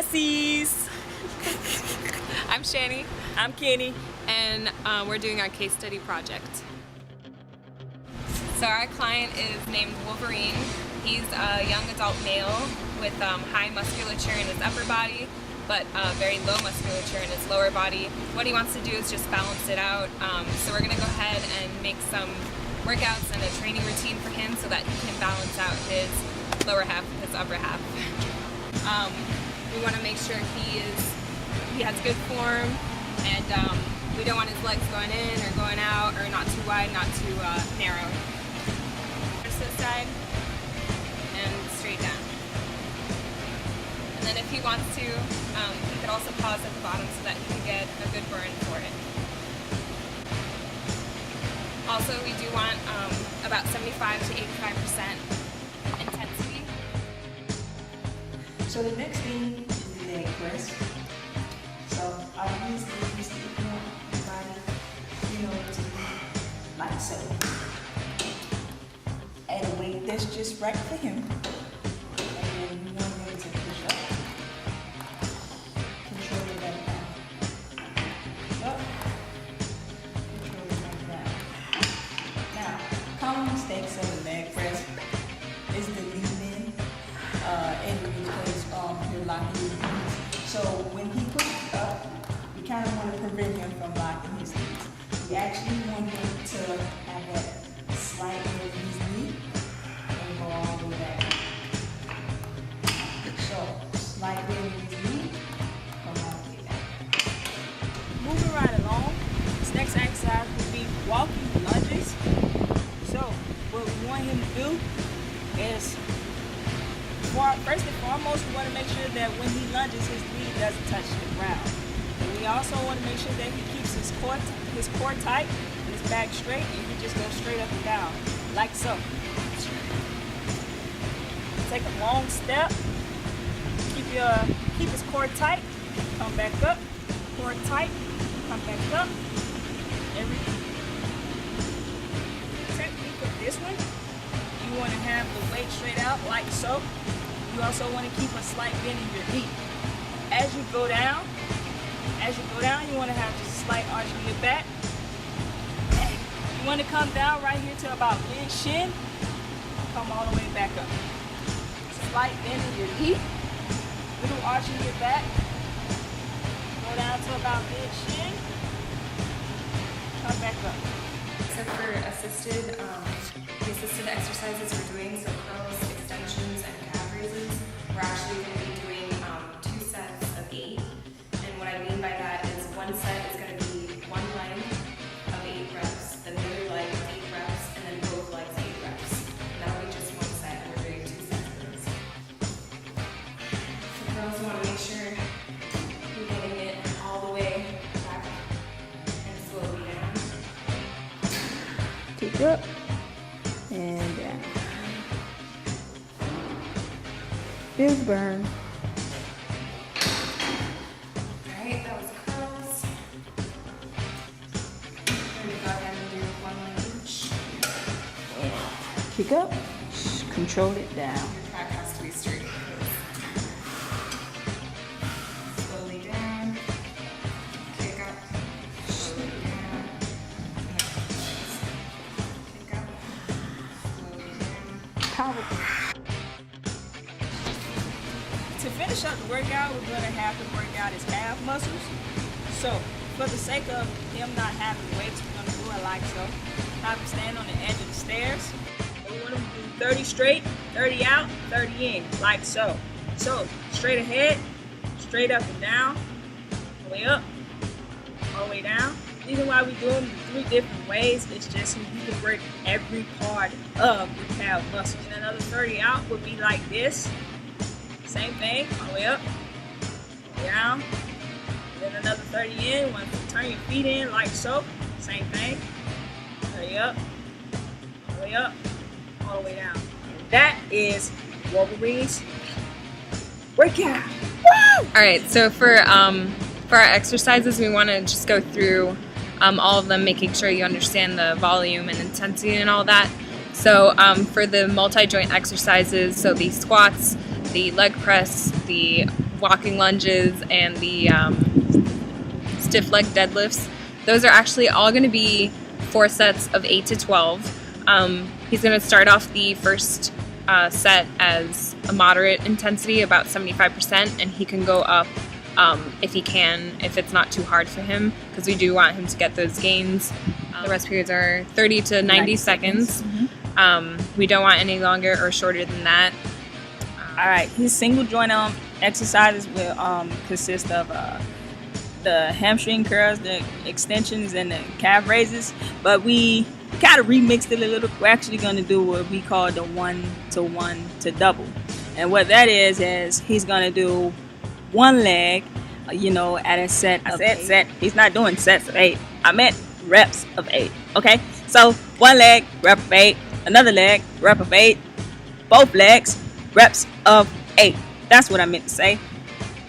Bessies! I'm Shani. I'm Kenny. And we're doing our case study project. So our client is named Wolverine. He's a young adult male with high musculature in his upper body, but very low musculature in his lower body. What he wants to do is just balance it out. So we're going to go ahead and make some workouts and a training routine for him so that he can balance out his lower half with his upper half. We want to make sure he has good form, and we don't want his legs going in or going out, or not too wide, not too narrow. Just this side and straight down. And then if he wants to, he could also pause at the bottom so that he can get a good burn for it. Also, we do want about 75 to 85% intensity. So the next thing is the leg press. So I use the body, to be like so. And a weight that's just right for him. And then you want him to push up. Control it back down. Up. Control it back down. Now, common mistakes of the leg press is the lean in and because you're locking your knees. So when he pushes up, we kind of want to prevent him from locking his knees. We actually want him to have that slight move in his knee and go all the way back. So slight move in his knee, come all the way back. Moving right along, this next exercise will be walking lunges. So what we want him to do is, first and foremost, we want to make sure that when he lunges, his knee doesn't touch the ground. And we also want to make sure that he keeps his core tight, his back straight, and he just goes straight up and down, like so. Take a long step. Keep his core tight. Come back up. Core tight. Come back up. Every technique of this one, you want to have the weight straight out, like so. You also want to keep a slight bend in your knee. As you go down, you want to have just a slight arch in your back. And you want to come down right here to about mid-shin. Come all the way back up. Slight bend in your knee. Little arch in your back. Go down to about mid-shin. Come back up. So for the assisted exercises we're doing, so curls, extensions, and calf raises, we're actually going to be doing 2 sets of 8. And what I mean by that is one set is going to be one leg of 8 reps, then the other leg 8 reps, and then both legs 8 reps. And that'll be just one set, and we're doing 2 sets of those. So girls, want to make sure you're getting it all the way back and slowly down. Kick up and down. Big burn. Alright, that was curls. We're going to go ahead and do one leg each. Kick up. Control it down. Your back has to be straight. Slowly down. Kick up. Slowly down. Kick up. Slowly down. Powerful. To finish up the workout, we're going to have to work out his calf muscles. So, for the sake of him not having weights, we're going to do it like so. Have him stand on the edge of the stairs. We want him to do 30 straight, 30 out, 30 in, like so. So, straight ahead, straight up and down, all the way up, all the way down. The reason why we do them 3 different ways is just so you can work every part of the calf muscles. And another 30 out would be like this. Same thing, all the way up, down, then another 30 in. Want to turn your feet in like so. Same thing, 30 up, all the way up, all the way down. And that is Wolverine's workout. Woo! All right, so for our exercises, we want to just go through all of them, making sure you understand the volume and intensity and all that. So for the multi-joint exercises, so the squats, the leg press, the walking lunges, and the stiff leg deadlifts. Those are actually all going to be 4 sets of 8 to 12. He's going to start off the first set as a moderate intensity, about 75%, and he can go up if he can, if it's not too hard for him, because we do want him to get those gains. The rest periods are 30 to 90 seconds. We don't want any longer or shorter than that. All right, his single joint exercises will consist of the hamstring curls, the extensions, and the calf raises. But we kind of remixed it a little. We're actually going to do what we call the 1 to 1 to double. And what that is he's going to do one leg, at a set of 8. Set. He's not doing sets of 8. I meant reps of 8. Okay? So one leg, rep of 8. Another leg, rep of 8. Both legs, reps of 8. That's what I meant to say.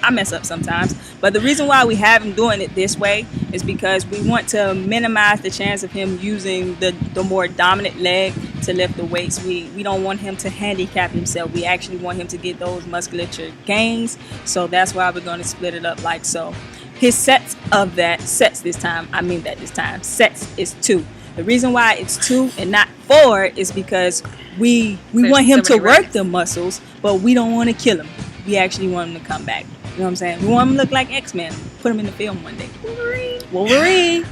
I mess up sometimes. But the reason why we have him doing it this way is because we want to minimize the chance of him using the more dominant leg to lift the weights. We don't want him to handicap himself. We actually want him to get those musculature gains. So that's why we're going to split it up like so. His sets this time, sets is 2. The reason why it's 2 and not 4 is because we want him to work the muscles, but we don't want to kill him. We actually want him to come back. You know what I'm saying? We want him to look like X-Men. Put him in the film one day. Wolverine.